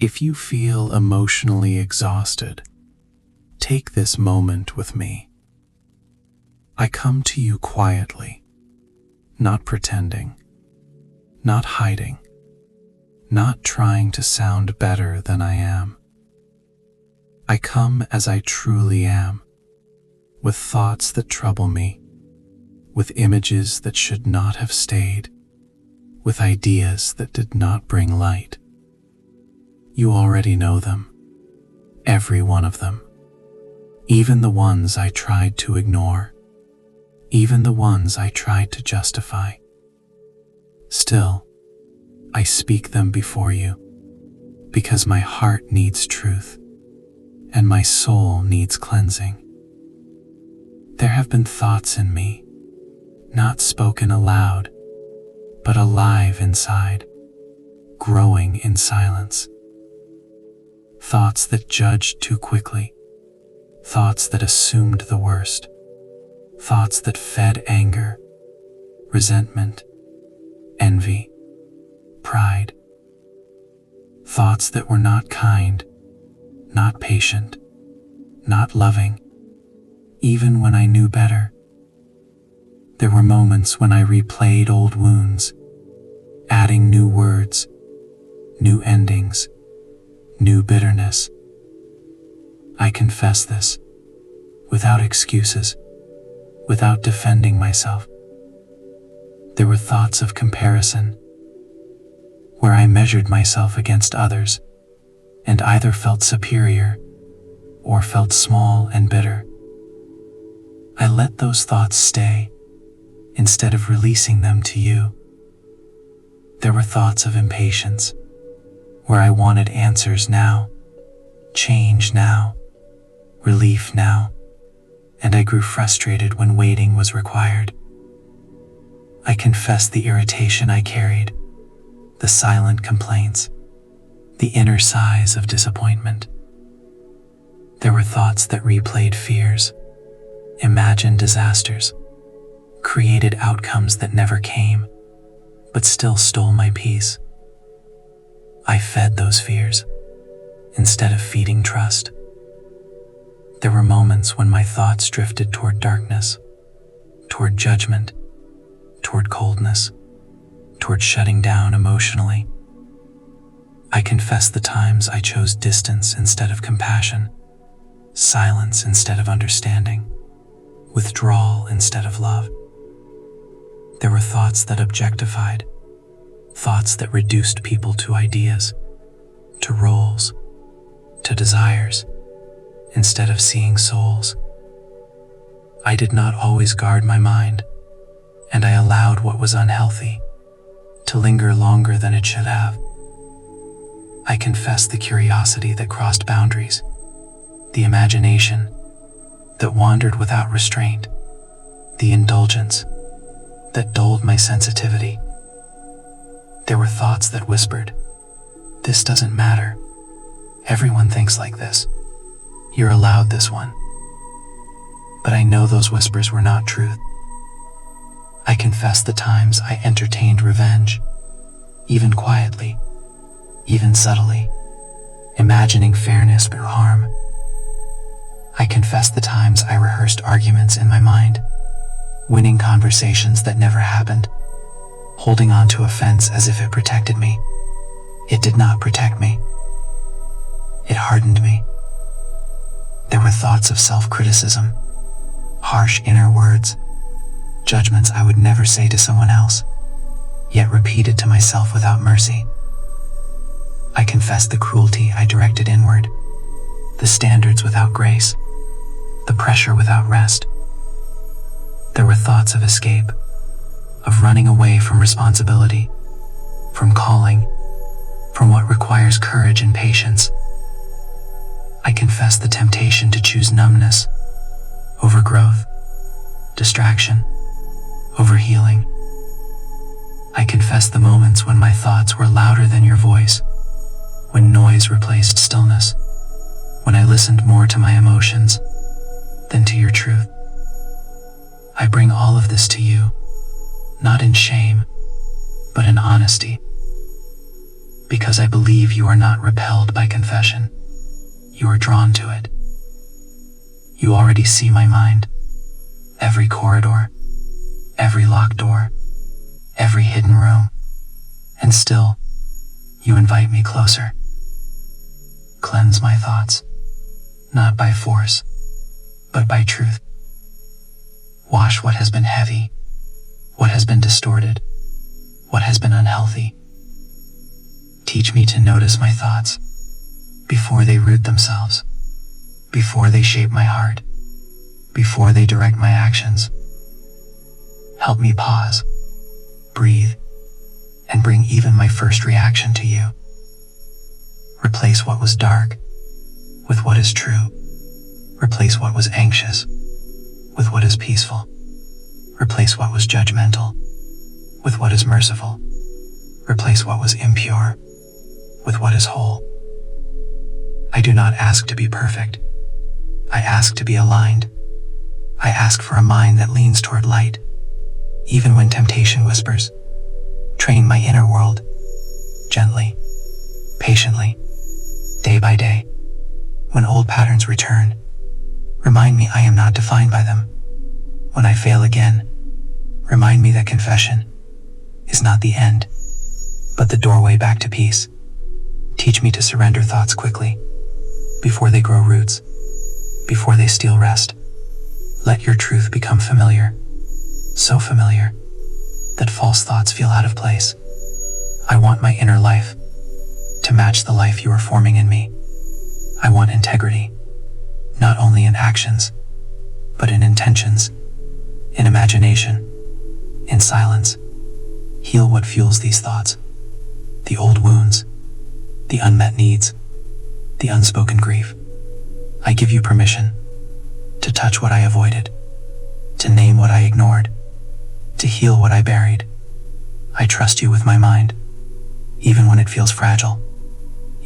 If you feel emotionally exhausted, take this moment with me. I come to you quietly, not pretending, not hiding, not trying to sound better than I am. I come as I truly am, with thoughts that trouble me, with images that should not have stayed, with ideas that did not bring light. You already know them, every one of them, even the ones I tried to ignore, even the ones I tried to justify. Still, I speak them before you, because my heart needs truth, and my soul needs cleansing. There have been thoughts in me, not spoken aloud, but alive inside, growing in silence. Thoughts that judged too quickly, thoughts that assumed the worst, thoughts that fed anger, resentment, envy, pride. Thoughts that were not kind, not patient, not loving, even when I knew better. There were moments when I replayed old wounds, adding new words, new endings, new bitterness. I confess this, without excuses, without defending myself. There were thoughts of comparison, where I measured myself against others, and either felt superior or felt small and bitter. I let those thoughts stay, instead of releasing them to you. There were thoughts of impatience, where I wanted answers now, change now, relief now, and I grew frustrated when waiting was required. I confessed the irritation I carried, the silent complaints, the inner sighs of disappointment. There were thoughts that replayed fears, imagined disasters, created outcomes that never came, but still stole my peace. I fed those fears, instead of feeding trust. There were moments when my thoughts drifted toward darkness, toward judgment, toward coldness, toward shutting down emotionally. I confess the times I chose distance instead of compassion, silence instead of understanding, withdrawal instead of love. There were thoughts that objectified, thoughts that reduced people to ideas, to roles, to desires, instead of seeing souls. I did not always guard my mind, and I allowed what was unhealthy to linger longer than it should have. I confess the curiosity that crossed boundaries, the imagination that wandered without restraint, the indulgence that dulled my sensitivity. There were thoughts that whispered, "This doesn't matter. Everyone thinks like this. You're allowed this one." But I know those whispers were not truth. I confess the times I entertained revenge, even quietly, even subtly, imagining fairness but harm. I confess the times I rehearsed arguments in my mind, winning conversations that never happened, holding on to offense as if it protected me. It did not protect me. It hardened me. There were thoughts of self-criticism, harsh inner words, judgments I would never say to someone else, yet repeated to myself without mercy. I confess the cruelty I directed inward, the standards without grace, the pressure without rest. There were thoughts of escape, of running away from responsibility, from calling, from what requires courage and patience. I confess the temptation to choose numbness over growth, distraction over healing. I confess the moments when my thoughts were louder than your voice, when noise replaced stillness, when I listened more to my emotions than to your truth. I bring all of this to you, not in shame, but in honesty, because I believe you are not repelled by confession. You are drawn to it. You already see my mind, every corridor, every locked door, every hidden room, and still, you invite me closer. Cleanse my thoughts, not by force, but by truth. Wash what has been heavy, what has been distorted, what has been unhealthy. Teach me to notice my thoughts before they root themselves, before they shape my heart, before they direct my actions. Help me pause, breathe, and bring even my first reaction to you. Replace what was dark with what is true. Replace what was anxious with what is peaceful. Replace what was judgmental with what is merciful. Replace what was impure with what is whole. I do not ask to be perfect. I ask to be aligned. I ask for a mind that leans toward light, even when temptation whispers. Train my inner world, gently, patiently, day by day. When old patterns return, remind me I am not defined by them. When I fail again, remind me that confession is not the end, but the doorway back to peace. Teach me to surrender thoughts quickly, before they grow roots, before they steal rest. Let your truth become familiar, so familiar that false thoughts feel out of place. I want my inner life to match the life you are forming in me. I want integrity, not only in actions, but in intentions, in imagination, in silence. Heal what fuels these thoughts, the old wounds, the unmet needs, the unspoken grief. I give you permission to touch what I avoided, to name what I ignored, to heal what I buried. I trust you with my mind, even when it feels fragile,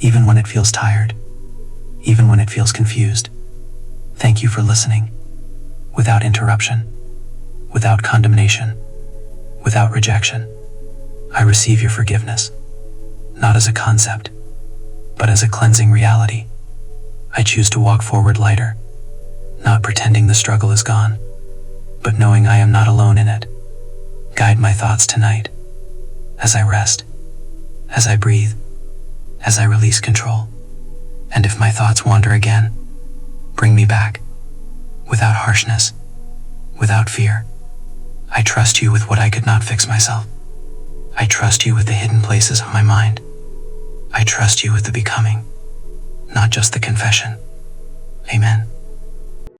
even when it feels tired, even when it feels confused. Thank you for listening, without interruption, without condemnation, without rejection. I receive your forgiveness, not as a concept, but as a cleansing reality. I choose to walk forward lighter, not pretending the struggle is gone, but knowing I am not alone in it. Guide my thoughts tonight, as I rest, as I breathe, as I release control. And if my thoughts wander again, bring me back, without harshness, without fear. I trust you with what I could not fix myself. I trust you with the hidden places of my mind. I trust you with the becoming, not just the confession. Amen.